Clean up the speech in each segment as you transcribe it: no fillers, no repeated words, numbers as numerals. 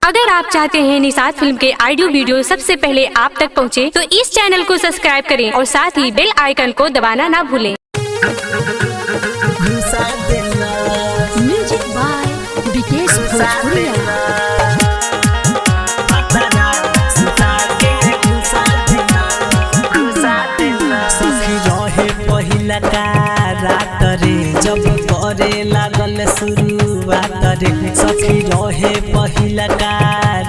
अगर आप चाहते हैं निषाद फिल्म के ऑडियो वीडियो सबसे पहले आप तक पहुंचे, तो इस चैनल को सब्सक्राइब करें और साथ ही बेल आइकन को दबाना ना भूलें। म्यूजिक बाय विकेश भोजपुरिया। रात रे जब करे लागल शुरुआत रे सखी रहे पहिला का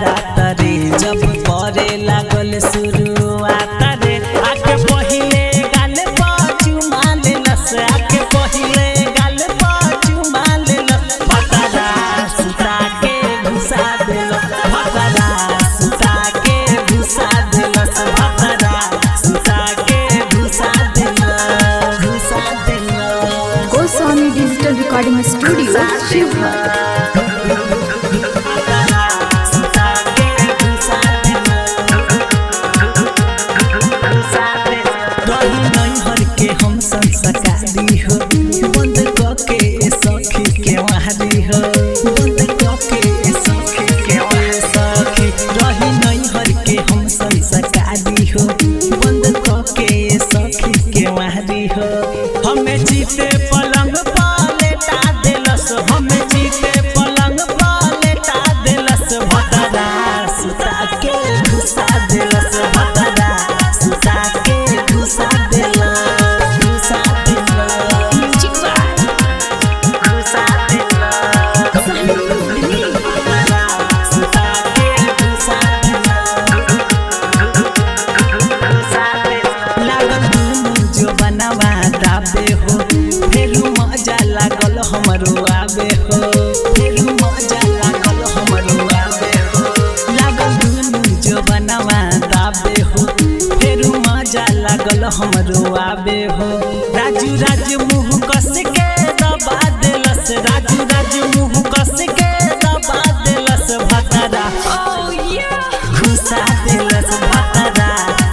रात रे जब करे लागल शुरुआत रे आके पहिले गाल पाछू मान लस आके पहिले गाल पाछू मान लस भतरा सुता के घुसा देल भतरा सुता के घुसा देलस भतरा सुता के घुसा देल Goswami digital recording studio Sheohar. हम संस्कारी हो बंद के सखी के मारी हो बंद के सखी के सखी रही नहीं हर के हम संस्कारी हो बंद के सखी के मारी हो हमें जीते पलंग पालेटा देलस हमें जीते पलंग पालेटा देलस भतरा सुता के घुसा देलस भतरा सुता के घुसा देलस हो फेरू मजा लागल हमरो आवे हो फेरू मजा लागल हमरो आवे हो लागल दुनु जो बनवा दाबे हो फेरू मजा लागल हमरो आवे हो राजू राजू मुंह कस के दबा देलस राजू राजू मुंह कस के दबा देलस भतरा घुसा देलस भतरा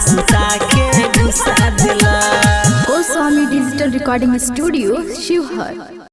सुता के घुसा देलस। Goswami digital recording studio Sheohar.